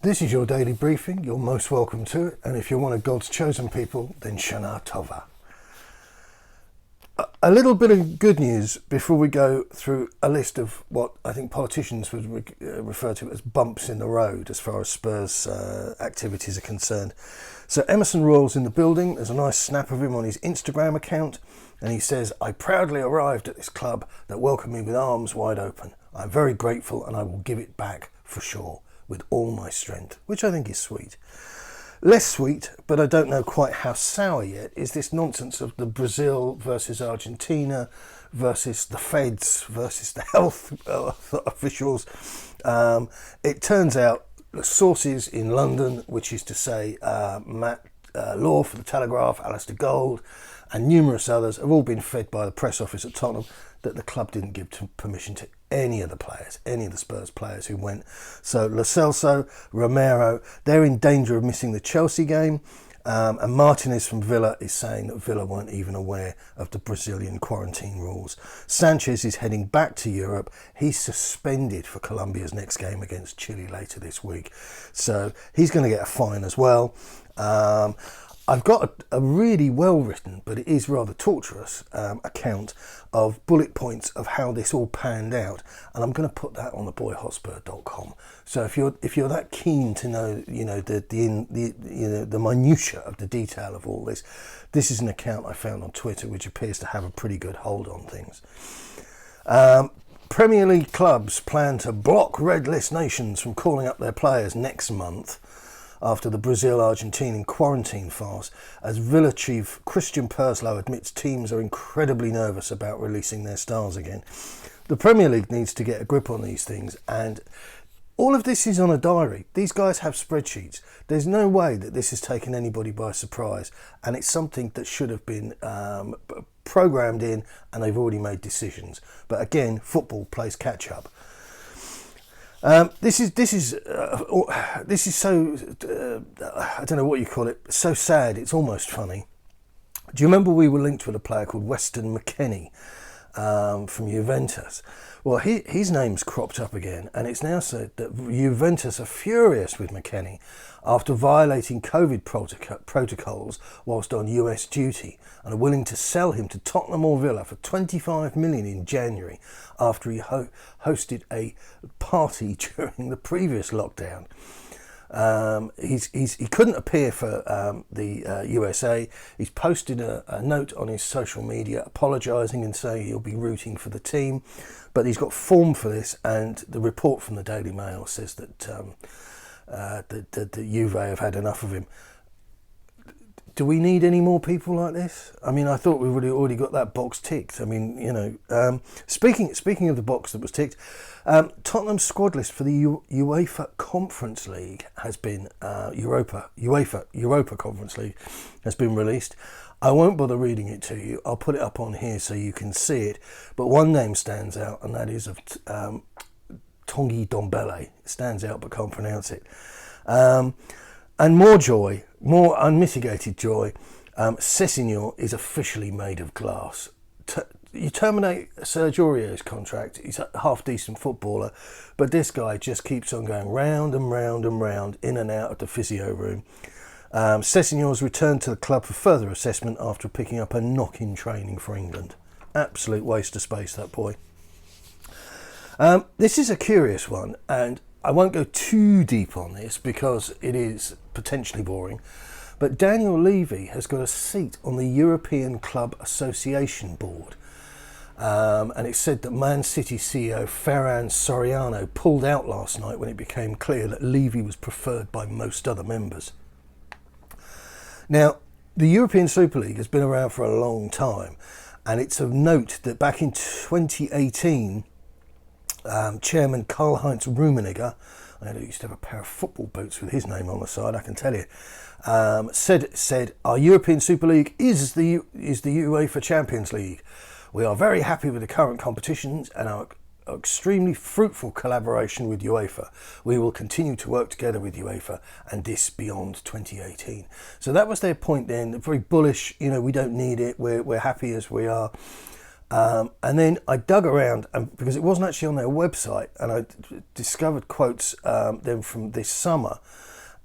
This is your daily briefing. You're most welcome to it. And if you're one of God's chosen people, then Shana Tova. A little bit of good news before we go through a list of what I think politicians would refer to as bumps in the road as far as Spurs activities are concerned. So Emerson Royal's in the building. There's a nice snap of him on his Instagram account. And he says, "I proudly arrived at this club that welcomed me with arms wide open. I'm very grateful and I will give it back for sure with all my strength," which I think is sweet. Less sweet, but I don't know quite how sour yet, is this nonsense of the Brazil versus Argentina versus the feds versus the health officials. It turns out the sources in London, which is to say Matt Law for the Telegraph, Alistair Gold, and numerous others, have all been fed by the press office at Tottenham that the club didn't give permission to any of the players, any of the Spurs players who went. So Lo Celso, Romero, they're in danger of missing the Chelsea game. And Martinez from Villa is saying that Villa weren't even aware of the Brazilian quarantine rules. Sanchez is heading back to Europe. He's suspended for Colombia's next game against Chile later this week. So he's going to get a fine as well. I've got a really well-written, but it is rather torturous, account of bullet points of how this all panned out, and I'm going to put that on theboyhotspur.com. So if you're that keen to know, the minutiae of the detail of all this, this is an account I found on Twitter which appears to have a pretty good hold on things. Premier League clubs plan to block red list nations from calling up their players next month, after the Brazil-Argentinian quarantine farce, as Villa chief Christian Perslow admits teams are incredibly nervous about releasing their stars again. The Premier League needs to get a grip on these things, and all of this is on a diary. These guys have spreadsheets. There's no way that this has taken anybody by surprise, and it's something that should have been programmed in, and they've already made decisions. But again, football plays catch up. This is so I don't know what you call it. So sad, it's almost funny. Do you remember we were linked with a player called Weston McKennie from Juventus? Well, his name's cropped up again, and it's now said that Juventus are furious with McKennie after violating COVID protocols whilst on US duty, and are willing to sell him to Tottenham or Villa for 25 million in January after he hosted a party during the previous lockdown. He couldn't appear for the USA. He's posted a note on his social media apologising and saying he'll be rooting for the team, but he's got form for this, and the report from the Daily Mail says that the Juve have had enough of him. Do we need any more people like this? I mean, I thought we would have already got that box ticked. I mean, speaking of the box that was ticked, Tottenham's squad list for the UEFA Conference League has been Europa Conference League has been released. I won't bother reading it to you. I'll put it up on here so you can see it. But one name stands out, and that is of Tanguy Ndombele. It stands out but can't pronounce it. And more joy, more unmitigated joy, Sessegnon is officially made of glass. You terminate Sergio Aurier's contract, he's a half-decent footballer, but this guy just keeps on going round and round and round, in and out of the physio room. Sessegnon's returned to the club for further assessment after picking up a knock in training for England. Absolute waste of space, that boy. This is a curious one, and I won't go too deep on this because it is potentially boring, but Daniel Levy has got a seat on the European Club Association board. And it's said that Man City CEO Ferran Soriano pulled out last night when it became clear that Levy was preferred by most other members. Now, the European Super League has been around for a long time, and it's of note that back in 2018, Chairman Karl-Heinz Rummenigge, I used to have a pair of football boots with his name on the side, I can tell you, said our European Super League is the UEFA Champions League. We are very happy with the current competitions and our extremely fruitful collaboration with UEFA. We will continue to work together with UEFA, and this beyond 2018. So that was their point then, very bullish, we don't need it, we're happy as we are. And then I dug around, because it wasn't actually on their website, and I discovered quotes then from this summer.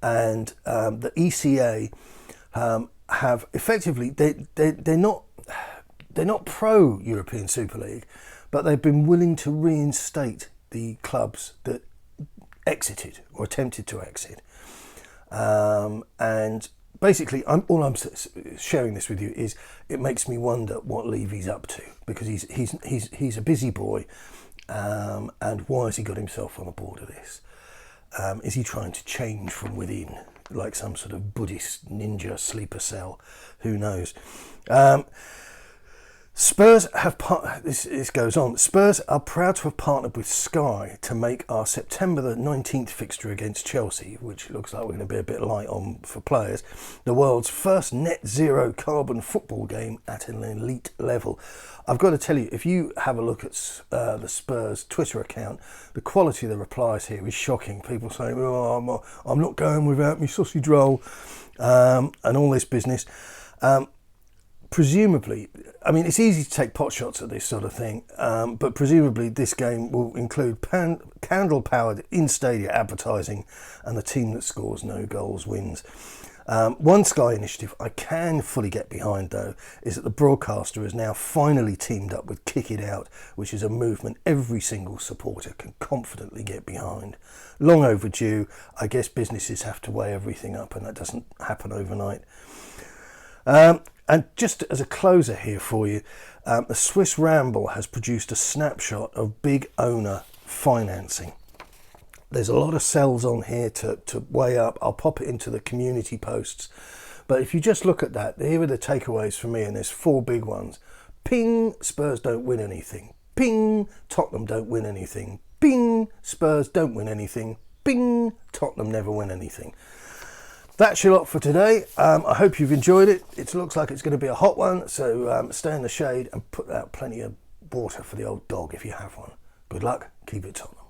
And the ECA have effectively, they're not pro European Super League, but they've been willing to reinstate the clubs that exited or attempted to exit. And basically, all I'm sharing this with you is it makes me wonder what Levy's up to, because he's a busy boy, and why has he got himself on the board of this? Is he trying to change from within, like some sort of Buddhist ninja sleeper cell? Who knows? Spurs have this goes on. Spurs are proud to have partnered with Sky to make our September the 19th fixture against Chelsea, which looks like we're going to be a bit light on for players, the world's first net zero carbon football game at an elite level. I've got to tell you, if you have a look at the Spurs Twitter account, the quality of the replies here is shocking. People saying, "Oh, I'm not going without me sausage roll," and all this business. Presumably, I mean, it's easy to take pot shots at this sort of thing, but presumably this game will include candle-powered in-stadium advertising, and the team that scores no goals wins. One Sky initiative I can fully get behind, though, is that the broadcaster has now finally teamed up with Kick It Out, which is a movement every single supporter can confidently get behind. Long overdue. I guess businesses have to weigh everything up, and that doesn't happen overnight. And just as a closer here for you, the Swiss Ramble has produced a snapshot of big owner financing. There's a lot of cells on here to weigh up. I'll pop it into the community posts. But if you just look at that, here are the takeaways for me, and there's 4 big ones. Ping, Spurs don't win anything. Ping, Tottenham don't win anything. Ping, Spurs don't win anything. Ping, Tottenham never win anything. That's your lot for today. I hope you've enjoyed it. It looks like it's going to be a hot one, so stay in the shade and put out plenty of water for the old dog if you have one. Good luck. Keep it Tottenham.